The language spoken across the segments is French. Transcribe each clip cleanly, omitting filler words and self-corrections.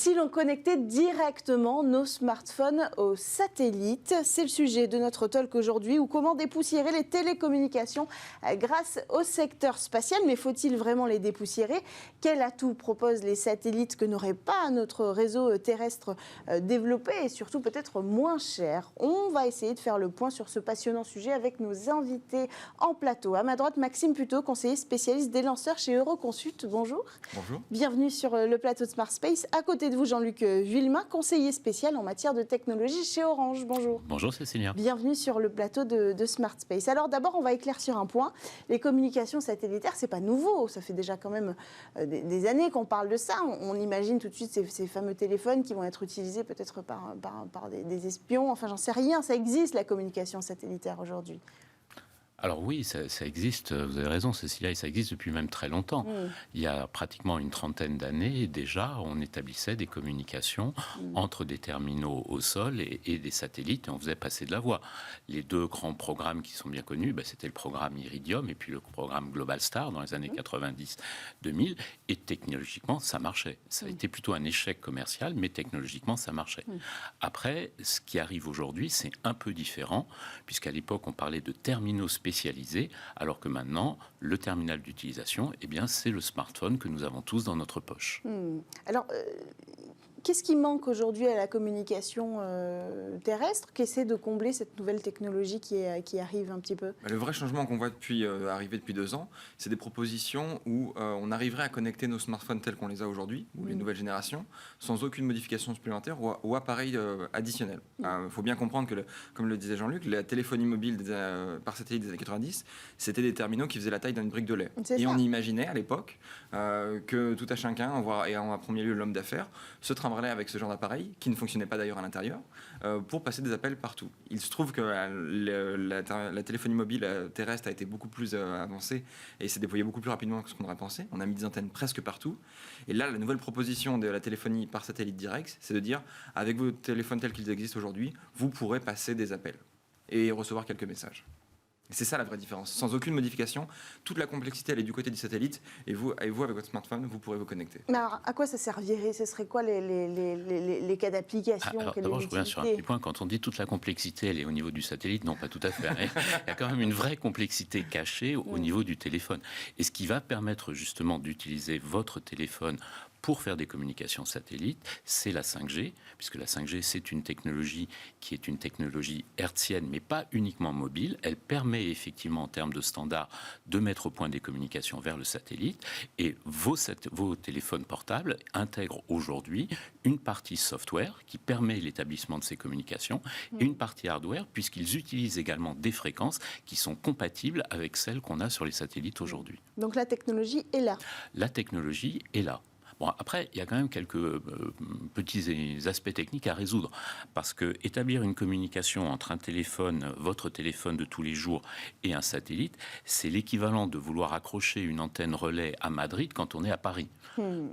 si l'on connectait directement nos smartphones aux satellites? C'est le sujet de notre talk aujourd'hui, ou comment dépoussiérer les télécommunications grâce au secteur spatial. Mais faut-il vraiment les dépoussiérer? Quel atout proposent les satellites que n'aurait pas notre réseau terrestre développé et surtout peut-être moins cher? On va essayer de faire le point sur ce passionnant sujet avec nos invités en plateau. À ma droite, Maxime Puteaux, conseiller spécialiste des lanceurs chez Euroconsult. Bonjour. Bonjour. Bienvenue sur le plateau de Smart Space. À côté de vous, Jean-Luc Vuillemin, conseiller spécial en matière de technologie chez Orange. Bonjour. Bonjour Cécilia. Bienvenue sur le plateau de Smart Space. Alors d'abord, on va éclaircir un point. Les communications satellitaires, c'est pas nouveau. Ça fait déjà quand même des années qu'on parle de ça. On imagine tout de suite ces fameux téléphones qui vont être utilisés peut-être par des espions. Enfin, j'en sais rien. Ça existe, la communication satellitaire aujourd'hui. Alors oui, ça existe, vous avez raison Cécilia, et ça existe depuis même très longtemps. Il y a pratiquement une trentaine d'années déjà, on établissait des communications entre des terminaux au sol et des satellites, et on faisait passer de la voix. Les deux grands programmes qui sont bien connus, c'était le programme Iridium et puis le programme Globalstar dans les années 90-2000, et technologiquement ça marchait. Ça a été plutôt un échec commercial, mais technologiquement ça marchait. Après, ce qui arrive aujourd'hui, c'est un peu différent, puisqu'à l'époque on parlait de terminaux spécialisés, alors que maintenant, le terminal d'utilisation, c'est le smartphone que nous avons tous dans notre poche. Alors, qu'est-ce qui manque aujourd'hui à la communication terrestre qu'essaie de combler cette nouvelle technologie qui arrive un petit peu? Le vrai changement qu'on voit arriver depuis 2 ans, c'est des propositions où on arriverait à connecter nos smartphones tels qu'on les a aujourd'hui, ou les nouvelles générations, sans aucune modification supplémentaire ou appareil additionnel. Il faut bien comprendre que, comme le disait Jean-Luc, la téléphonie mobile par satellite des années 90, c'était des terminaux qui faisaient la taille d'une brique de lait. Et on imaginait à l'époque que tout à chacun, et en premier lieu l'homme d'affaires, se trimbalait avec ce genre d'appareil, qui ne fonctionnait pas d'ailleurs à l'intérieur, pour passer des appels partout. Il se trouve que la téléphonie mobile terrestre a été beaucoup plus avancée et s'est déployée beaucoup plus rapidement que ce qu'on aurait pensé. On a mis des antennes presque partout. Et là, la nouvelle proposition de la téléphonie par satellite direct, c'est de dire, avec vos téléphones tels qu'ils existent aujourd'hui, vous pourrez passer des appels et recevoir quelques messages. C'est ça la vraie différence. Sans aucune modification, toute la complexité, elle est du côté du satellite, et vous avec votre smartphone, vous pourrez vous connecter. Mais alors, à quoi ça servirait? Ce serait quoi les cas d'application? D'abord, je reviens sur un petit point. Quand on dit toute la complexité, elle est au niveau du satellite, non, pas tout à fait. Il y a quand même une vraie complexité cachée au niveau du téléphone. Et ce qui va permettre justement d'utiliser votre téléphone pour faire des communications satellites, c'est la 5G, puisque la 5G, c'est une technologie qui est une technologie hertzienne, mais pas uniquement mobile. Elle permet effectivement, en termes de standards, de mettre au point des communications vers le satellite. Et vos téléphones portables intègrent aujourd'hui une partie software qui permet l'établissement de ces communications et une partie hardware, puisqu'ils utilisent également des fréquences qui sont compatibles avec celles qu'on a sur les satellites aujourd'hui. Donc la technologie est là. La technologie est là. Bon, après, il y a quand même quelques petits aspects techniques à résoudre. Parce que établir une communication entre un téléphone, votre téléphone de tous les jours, et un satellite, c'est l'équivalent de vouloir accrocher une antenne relais à Madrid quand on est à Paris.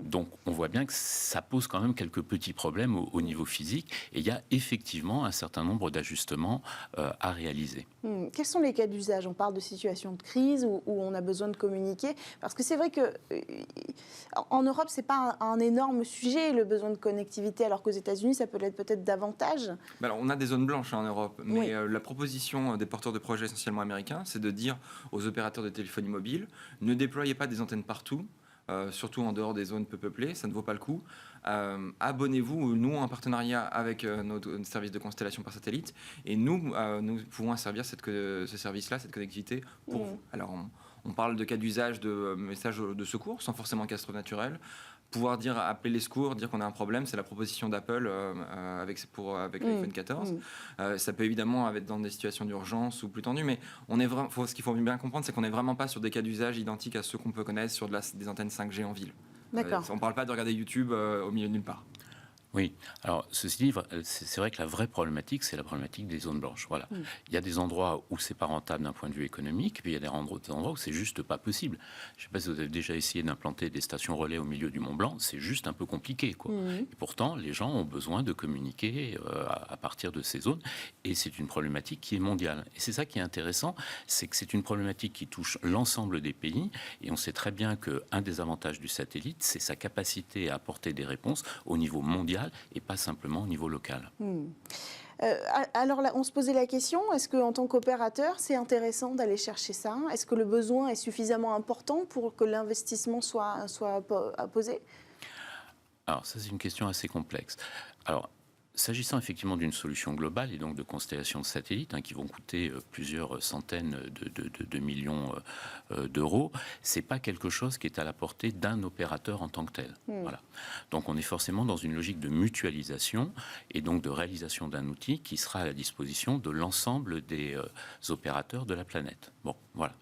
Donc, on voit bien que ça pose quand même quelques petits problèmes au niveau physique. Et il y a effectivement un certain nombre d'ajustements à réaliser. Quels sont les cas d'usage? On parle de situations de crise où on a besoin de communiquer. Parce que c'est vrai qu'en Europe, c'est pas un énorme sujet, le besoin de connectivité, alors qu'aux États-Unis, ça peut l'être peut-être davantage. Alors, on a des zones blanches en Europe, mais la proposition des porteurs de projets essentiellement américains, c'est de dire aux opérateurs de téléphonie mobile, ne déployez pas des antennes partout, surtout en dehors des zones peu peuplées, ça ne vaut pas le coup. Abonnez-vous, nous, en partenariat avec notre service de constellation par satellite, et nous pouvons servir ce service-là, cette connectivité pour vous. Alors, on parle de cas d'usage de messages de secours, sans forcément catastrophe naturelle. Pouvoir appeler les secours, dire qu'on a un problème, c'est la proposition d'Apple avec l'iPhone 14. Ça peut évidemment être dans des situations d'urgence ou plus tendues, mais ce qu'il faut bien comprendre, c'est qu'on n'est vraiment pas sur des cas d'usage identiques à ceux qu'on peut connaître sur des antennes 5G en ville. D'accord. On ne parle pas de regarder YouTube au milieu de nulle part. Oui, alors ceci dit, c'est vrai que la vraie problématique, c'est la problématique des zones blanches. Voilà. Il y a des endroits où c'est pas rentable d'un point de vue économique, puis il y a des endroits où c'est juste pas possible. Je ne sais pas si vous avez déjà essayé d'implanter des stations relais au milieu du Mont Blanc, c'est juste un peu compliqué, quoi. Et pourtant, les gens ont besoin de communiquer à partir de ces zones, et c'est une problématique qui est mondiale. Et c'est ça qui est intéressant, c'est que c'est une problématique qui touche l'ensemble des pays, et on sait très bien qu'un des avantages du satellite, c'est sa capacité à apporter des réponses au niveau mondial et pas simplement au niveau local. Alors là, on se posait la question, est-ce qu'en tant qu'opérateur, c'est intéressant d'aller chercher ça? Est-ce que le besoin est suffisamment important pour que l'investissement soit posé? Alors ça, c'est une question assez complexe. Alors, s'agissant effectivement d'une solution globale et donc de constellations de satellites qui vont coûter plusieurs centaines de millions d'euros, c'est pas quelque chose qui est à la portée d'un opérateur en tant que tel. Voilà. Donc on est forcément dans une logique de mutualisation et donc de réalisation d'un outil qui sera à la disposition de l'ensemble des opérateurs de la planète. Bon, voilà.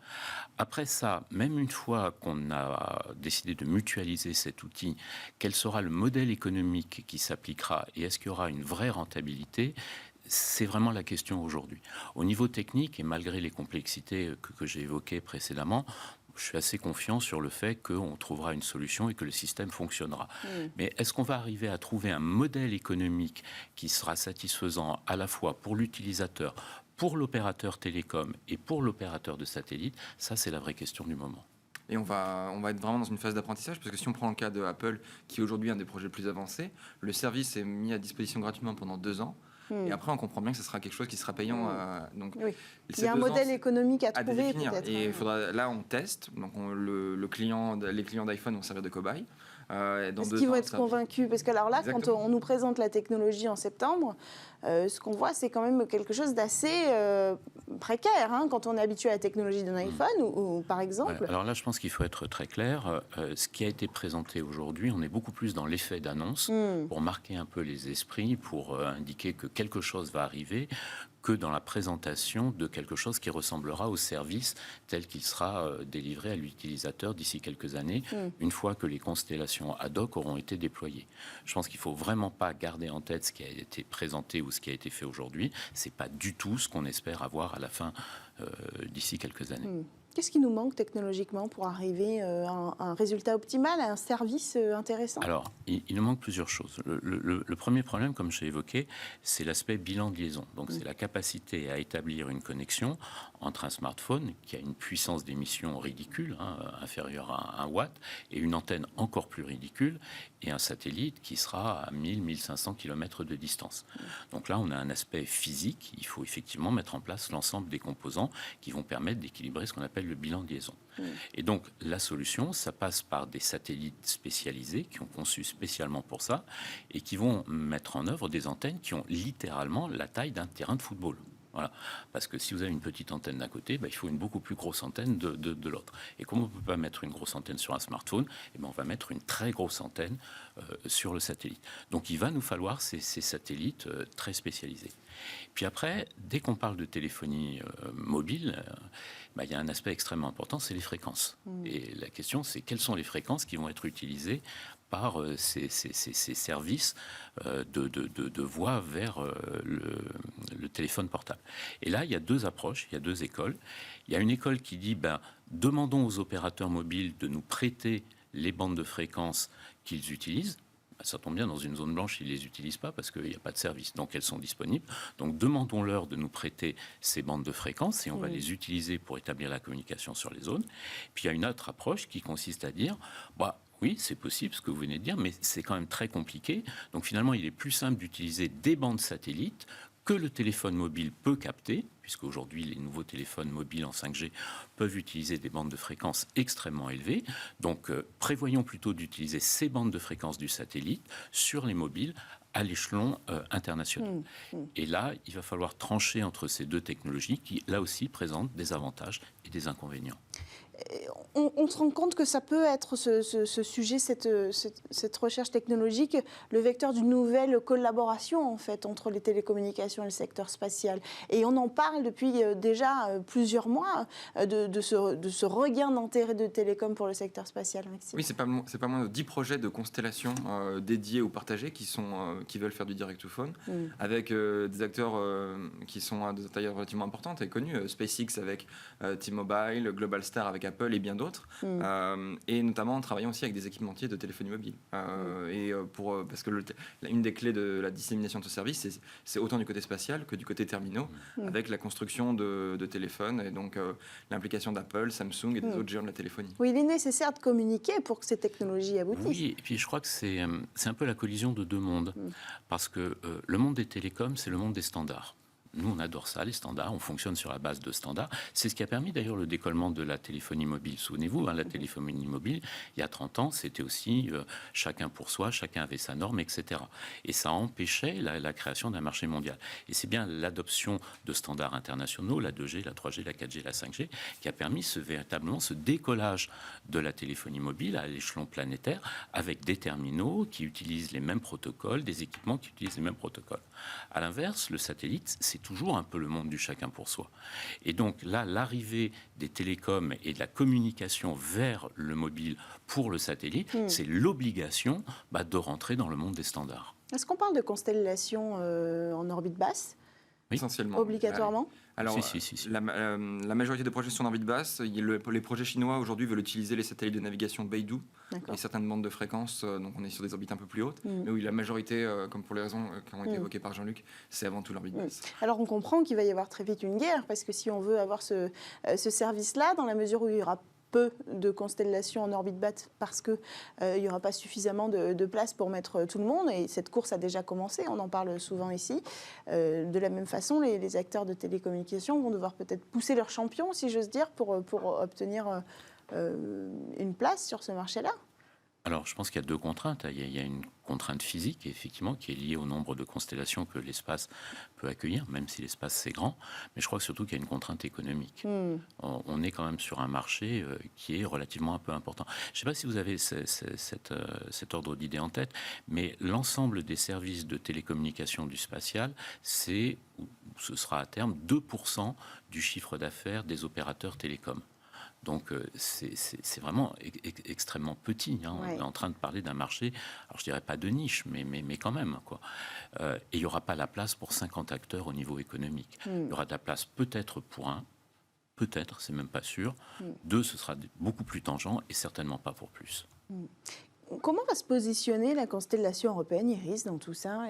Après ça, même une fois qu'on a décidé de mutualiser cet outil, quel sera le modèle économique qui s'appliquera et est-ce qu'il y aura une vraie rentabilité? C'est vraiment la question aujourd'hui. Au niveau technique, et malgré les complexités que j'ai évoquées précédemment, je suis assez confiant sur le fait qu'on trouvera une solution et que le système fonctionnera. Mais est-ce qu'on va arriver à trouver un modèle économique qui sera satisfaisant à la fois pour l'utilisateur, pour l'opérateur télécom et pour l'opérateur de satellite? Ça, c'est la vraie question du moment. Et on va être vraiment dans une phase d'apprentissage, parce que si on prend le cas de Apple, qui est aujourd'hui un des projets les plus avancés, le service est mis à disposition gratuitement pendant 2 ans. Et après, on comprend bien que ce sera quelque chose qui sera payant. Donc, oui. Il y a un modèle économique à trouver, peut-être. Et là, on teste. Donc, les clients d'iPhone vont servir de cobayes. Est-ce qu'ils vont être convaincus? Parce que alors là, quand on nous présente la technologie en septembre, ce qu'on voit, c'est quand même quelque chose d'assez précaire, quand on est habitué à la technologie d'un iPhone, ou par exemple. Ouais, alors là, je pense qu'il faut être très clair. Ce qui a été présenté aujourd'hui, on est beaucoup plus dans l'effet d'annonce, pour marquer un peu les esprits, pour indiquer que quelque chose va arriver, que dans la présentation de quelque chose qui ressemblera au service tel qu'il sera délivré à l'utilisateur d'ici quelques années, une fois que les constellations ad hoc auront été déployées. Je pense qu'il ne faut vraiment pas garder en tête ce qui a été présenté ou ce qui a été fait aujourd'hui. Ce n'est pas du tout ce qu'on espère avoir à la fin d'ici quelques années. Qu'est-ce qui nous manque technologiquement pour arriver à un résultat optimal, à un service intéressant? Alors, il nous manque plusieurs choses. Le premier problème, comme j'ai évoqué, c'est l'aspect bilan de liaison. Donc, c'est la capacité à établir une connexion entre un smartphone qui a une puissance d'émission ridicule, inférieure à 1 watt, et une antenne encore plus ridicule, et un satellite qui sera à 1000-1500 km de distance. Donc là, on a un aspect physique. Il faut effectivement mettre en place l'ensemble des composants qui vont permettre d'équilibrer ce qu'on appelle le bilan de liaison. Et donc, la solution, ça passe par des satellites spécialisés qui ont conçu spécialement pour ça et qui vont mettre en œuvre des antennes qui ont littéralement la taille d'un terrain de football. Voilà. Parce que si vous avez une petite antenne d'un côté, il faut une beaucoup plus grosse antenne de l'autre. Et comme on ne peut pas mettre une grosse antenne sur un smartphone, on va mettre une très grosse antenne sur le satellite. Donc il va nous falloir ces satellites très spécialisés. Puis après, dès qu'on parle de téléphonie mobile, il y a un aspect extrêmement important, c'est les fréquences. Et la question, c'est quelles sont les fréquences qui vont être utilisées par ces services de voix vers le téléphone portable. Et là, il y a 2 approches, il y a 2 écoles. Il y a une école qui dit, demandons aux opérateurs mobiles de nous prêter les bandes de fréquences qu'ils utilisent. Ça tombe bien, dans une zone blanche, ils ne les utilisent pas parce qu'il n'y a pas de service, donc elles sont disponibles. Donc demandons-leur de nous prêter ces bandes de fréquences et on va les utiliser pour établir la communication sur les zones. Puis il y a une autre approche qui consiste à dire, oui, c'est possible ce que vous venez de dire, mais c'est quand même très compliqué. Donc finalement, il est plus simple d'utiliser des bandes satellites que le téléphone mobile peut capter, puisque aujourd'hui les nouveaux téléphones mobiles en 5G peuvent utiliser des bandes de fréquences extrêmement élevées. Donc prévoyons plutôt d'utiliser ces bandes de fréquences du satellite sur les mobiles à l'échelon international. Et là, il va falloir trancher entre ces 2 technologies qui, là aussi, présentent des avantages et des inconvénients. On se rend compte que ça peut être ce sujet, cette recherche technologique, le vecteur d'une nouvelle collaboration en fait entre les télécommunications et le secteur spatial. Et on en parle depuis déjà plusieurs mois de ce regain d'intérêt de télécom pour le secteur spatial, Maxime. Oui, c'est pas moins de 10 projets de constellation dédiés ou partagés qui veulent faire du direct to phone, avec des acteurs qui sont à des tailles relativement importantes et connus, SpaceX avec T-Mobile, Global Star avec Apple et bien d'autres, et notamment en travaillant aussi avec des équipementiers de téléphonie mobile. Parce que une des clés de la dissémination de ce service, c'est autant du côté spatial que du côté terminaux, avec la construction de téléphones et donc l'implication d'Apple, Samsung et des autres géants de la téléphonie. Oui, il est nécessaire de communiquer pour que ces technologies aboutissent. Oui, et puis je crois que c'est un peu la collision de deux mondes, parce que le monde des télécoms, c'est le monde des standards. Nous, on adore ça, les standards. On fonctionne sur la base de standards. C'est ce qui a permis d'ailleurs le décollement de la téléphonie mobile. Souvenez-vous, la téléphonie mobile, il y a 30 ans, c'était aussi chacun pour soi, chacun avait sa norme, etc. Et ça empêchait la création d'un marché mondial. Et c'est bien l'adoption de standards internationaux, la 2G, la 3G, la 4G, la 5G, qui a permis véritablement ce décollage de la téléphonie mobile à l'échelon planétaire, avec des terminaux qui utilisent les mêmes protocoles, des équipements qui utilisent les mêmes protocoles. À l'inverse, le satellite, c'est toujours un peu le monde du chacun pour soi. Et donc là, l'arrivée des télécoms et de la communication vers le mobile pour le satellite, c'est l'obligation de rentrer dans le monde des standards. Est-ce qu'on parle de constellation en orbite basse ? Oui. Essentiellement. Obligatoirement ? Alors, Si. la majorité des projets sont en orbite basse. Les projets chinois aujourd'hui veulent utiliser les satellites de navigation Beidou et certaines bandes de fréquences. Donc on est sur des orbites un peu plus hautes. Mais oui, la majorité, comme pour les raisons qui ont été évoquées par Jean-Luc, c'est avant tout l'orbite basse. Alors on comprend qu'il va y avoir très vite une guerre, parce que si on veut avoir ce service-là, dans la mesure où il y aura peu de constellations en orbite basse parce qu'il n'y aura pas suffisamment de place pour mettre tout le monde, et cette course a déjà commencé, on en parle souvent ici. De la même façon, les acteurs de télécommunications vont devoir peut-être pousser leurs champions, si j'ose dire, pour obtenir une place sur ce marché-là. Alors, je pense qu'il y a deux contraintes. Il y a une contrainte physique, effectivement, qui est liée au nombre de constellations que l'espace peut accueillir, même si l'espace c'est grand. Mais je crois surtout qu'il y a une contrainte économique. On est quand même sur un marché qui est relativement un peu important. Je ne sais pas si vous avez cet ordre d'idée en tête, mais l'ensemble des services de télécommunication du spatial, ce sera à terme 2% du chiffre d'affaires des opérateurs télécoms. Donc c'est vraiment extrêmement petit. On est en train de parler d'un marché, alors je dirais pas de niche, mais quand même, quoi. Et il n'y aura pas la place pour 50 acteurs au niveau économique. Il y aura de la place peut-être pour un, peut-être, c'est même pas sûr. Deux, ce sera beaucoup plus tangent et certainement pas pour plus. Comment va se positionner la constellation européenne, Iris, dans tout ça ?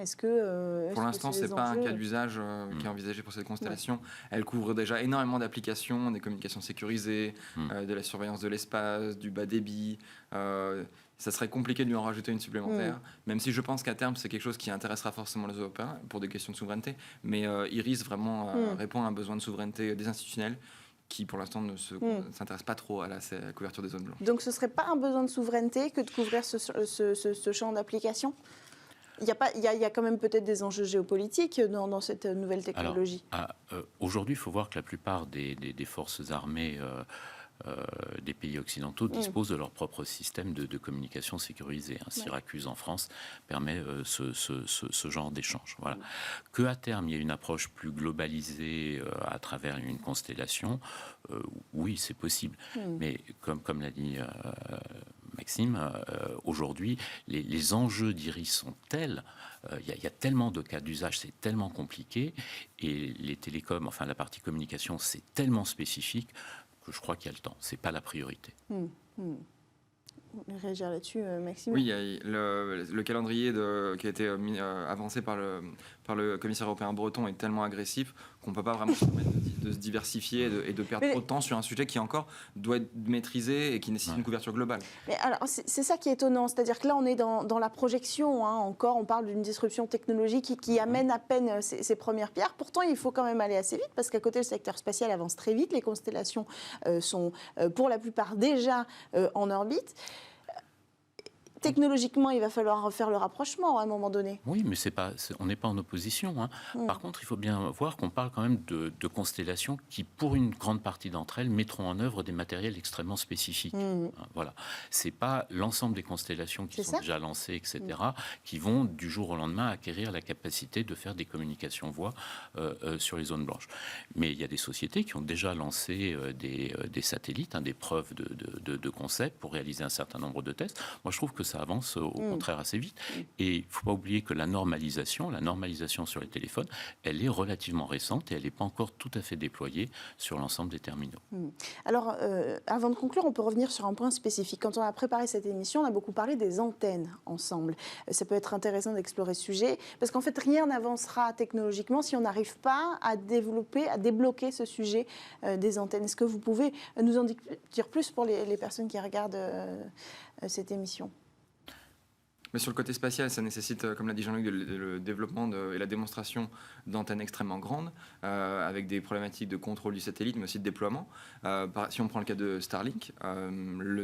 Pour l'instant, ce n'est pas un cas d'usage qui est envisagé pour cette constellation. Elle couvre déjà énormément d'applications, des communications sécurisées, de la surveillance de l'espace, du bas débit. Ça serait compliqué de lui en rajouter une supplémentaire, même si je pense qu'à terme, c'est quelque chose qui intéressera forcément les Européens pour des questions de souveraineté. Mais Iris vraiment répond à un besoin de souveraineté des institutionnels qui, pour l'instant, ne s'intéresse pas trop à la couverture des zones blanches. Donc, ce ne serait pas un besoin de souveraineté que de couvrir ce champ d'application ? Il y a quand même peut-être des enjeux géopolitiques dans cette nouvelle technologie. Aujourd'hui, il faut voir que la plupart des forces armées des pays occidentaux disposent de leur propre système de communication sécurisé. Syracuse en France permet ce genre d'échange. Voilà. Qu'à terme, il y ait une approche plus globalisée à travers une constellation, oui, c'est possible. Mais comme l'a dit Maxime, aujourd'hui, les enjeux d'Iris sont tels, il y a tellement de cas d'usage, c'est tellement compliqué, et les télécoms, enfin la partie communication, c'est tellement spécifique que je crois qu'il y a le temps. C'est pas la priorité. Réagir là-dessus, Maxime ? Oui, il y a le calendrier qui a été avancé par le commissaire européen breton est tellement agressif qu'on ne peut pas vraiment se permettre de se diversifier et de perdre trop de temps sur un sujet qui encore doit être maîtrisé et qui nécessite une couverture globale. Mais alors, c'est ça qui est étonnant, c'est-à-dire que là, on est dans la projection, encore, on parle d'une disruption technologique qui amène à peine ses premières pierres. Pourtant, il faut quand même aller assez vite, parce qu'à côté, le secteur spatial avance très vite, les constellations sont pour la plupart déjà en orbite. technologiquement, il va falloir faire le rapprochement à un moment donné. Oui, mais on n'est pas en opposition. Hein. Par contre, il faut bien voir qu'on parle quand même de constellations qui, pour une grande partie d'entre elles, mettront en œuvre des matériels extrêmement spécifiques. Voilà. C'est pas l'ensemble des constellations qui sont déjà lancées, etc., qui vont du jour au lendemain acquérir la capacité de faire des communications voix sur les zones blanches. Mais il y a des sociétés qui ont déjà lancé des satellites, des preuves de concept pour réaliser un certain nombre de tests. Moi, je trouve que ça avance au contraire assez vite. Et il ne faut pas oublier que la normalisation sur les téléphones, elle est relativement récente et elle n'est pas encore tout à fait déployée sur l'ensemble des terminaux. Alors, avant de conclure, on peut revenir sur un point spécifique. Quand on a préparé cette émission, on a beaucoup parlé des antennes ensemble. Ça peut être intéressant d'explorer ce sujet, parce qu'en fait, rien n'avancera technologiquement si on n'arrive pas à développer, à débloquer ce sujet des antennes. Est-ce que vous pouvez nous en dire plus pour les personnes qui regardent cette émission ? Mais sur le côté spatial, ça nécessite, comme l'a dit Jean-Luc, le développement et la démonstration d'antennes extrêmement grandes, avec des problématiques de contrôle du satellite, mais aussi de déploiement. Si on prend le cas de Starlink, on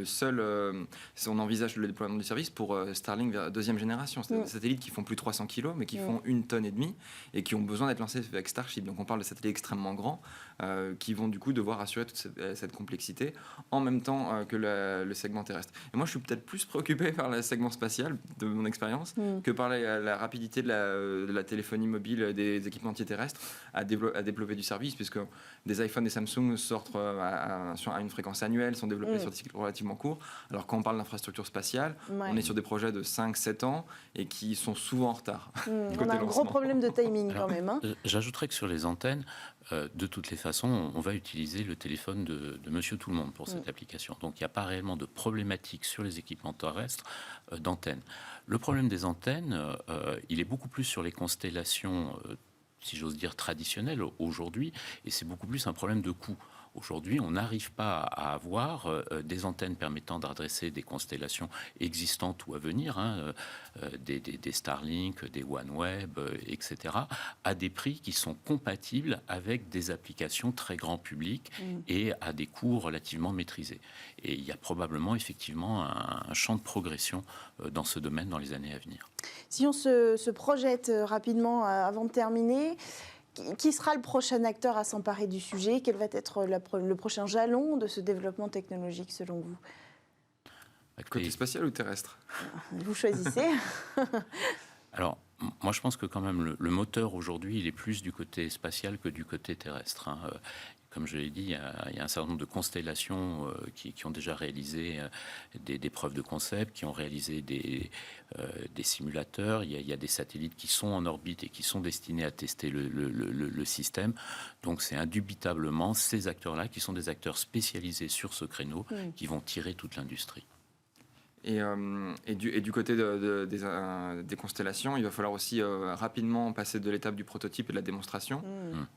envisage le déploiement du service pour Starlink vers deuxième génération. C'est des satellites qui font plus de 300 kg, mais qui font 1,5 tonne et qui ont besoin d'être lancés avec Starship. Donc on parle de satellites extrêmement grands qui vont du coup devoir assurer toute cette complexité en même temps que le segment terrestre. Et moi, je suis peut-être plus préoccupé par le segment spatial de mon expérience que par la rapidité de la téléphonie mobile des équipementiers terrestres à développer du service, puisque des iPhones et Samsung sortent à une fréquence annuelle, sont développés sur des cycles relativement courts, alors quand on parle d'infrastructure spatiale, on est sur des projets de 5-7 ans et qui sont souvent en retard. On a un gros problème de timing quand même. J'ajouterais que sur les antennes, de toutes les façons, on va utiliser le téléphone de Monsieur Tout-le-Monde pour cette application. Donc il n'y a pas réellement de problématique sur les équipements terrestres d'antennes. Le problème des antennes, il est beaucoup plus sur les constellations, si j'ose dire, traditionnelles aujourd'hui, et c'est beaucoup plus un problème de coût. Aujourd'hui, on n'arrive pas à avoir des antennes permettant d'adresser des constellations existantes ou à venir, des Starlink, des OneWeb, etc., à des prix qui sont compatibles avec des applications très grand public et à des coûts relativement maîtrisés. Et il y a probablement effectivement un champ de progression dans ce domaine dans les années à venir. Si on se projette rapidement avant de terminer, qui sera le prochain acteur à s'emparer du sujet ? Quel va être le prochain jalon de ce développement technologique selon vous ? Côté spatial ou terrestre ? Vous choisissez. Alors, moi je pense que quand même le moteur aujourd'hui, il est plus du côté spatial que du côté terrestre. Comme je l'ai dit, il y a un certain nombre de constellations qui ont déjà réalisé des preuves de concept, qui ont réalisé des simulateurs. Il y a des satellites qui sont en orbite et qui sont destinés à tester le système. Donc c'est indubitablement ces acteurs-là, qui sont des acteurs spécialisés sur ce créneau, qui vont tirer toute l'industrie. Et du côté des constellations, il va falloir aussi rapidement passer de l'étape du prototype et de la démonstration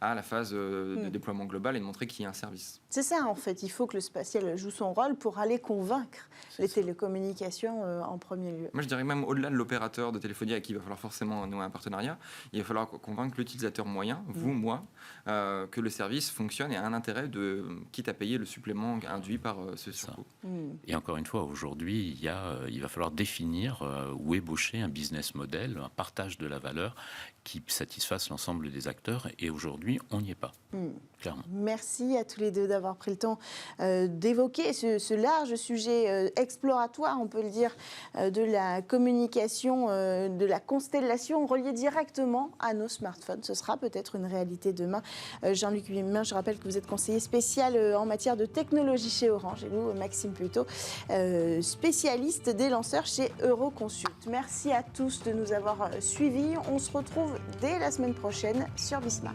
à la phase de déploiement global et de montrer qu'il y a un service. C'est ça en fait, il faut que le spatial joue son rôle pour aller convaincre les télécommunications en premier lieu. Moi je dirais même au-delà de l'opérateur de téléphonie à qui il va falloir forcément nouer un partenariat, il va falloir convaincre l'utilisateur moyen, vous, moi, que le service fonctionne et a un intérêt quitte à payer le supplément induit par ce surcoût. Et encore une fois, aujourd'hui, il va falloir définir ou ébaucher un business model, un partage de la valeur qui satisfasse l'ensemble des acteurs. Et aujourd'hui, on n'y est pas, clairement. Merci à tous les deux d'avoir pris le temps d'évoquer ce large sujet exploratoire, on peut le dire, de la communication, de la constellation reliée directement à nos smartphones. Ce sera peut-être une réalité demain. Jean-Luc Humin, je rappelle que vous êtes conseiller spécial en matière de technologie chez Orange. Et nous, Maxime Pueto, spécialiste des lanceurs chez Euroconsult. Merci à tous de nous avoir suivis. On se retrouve dès la semaine prochaine sur Bismart.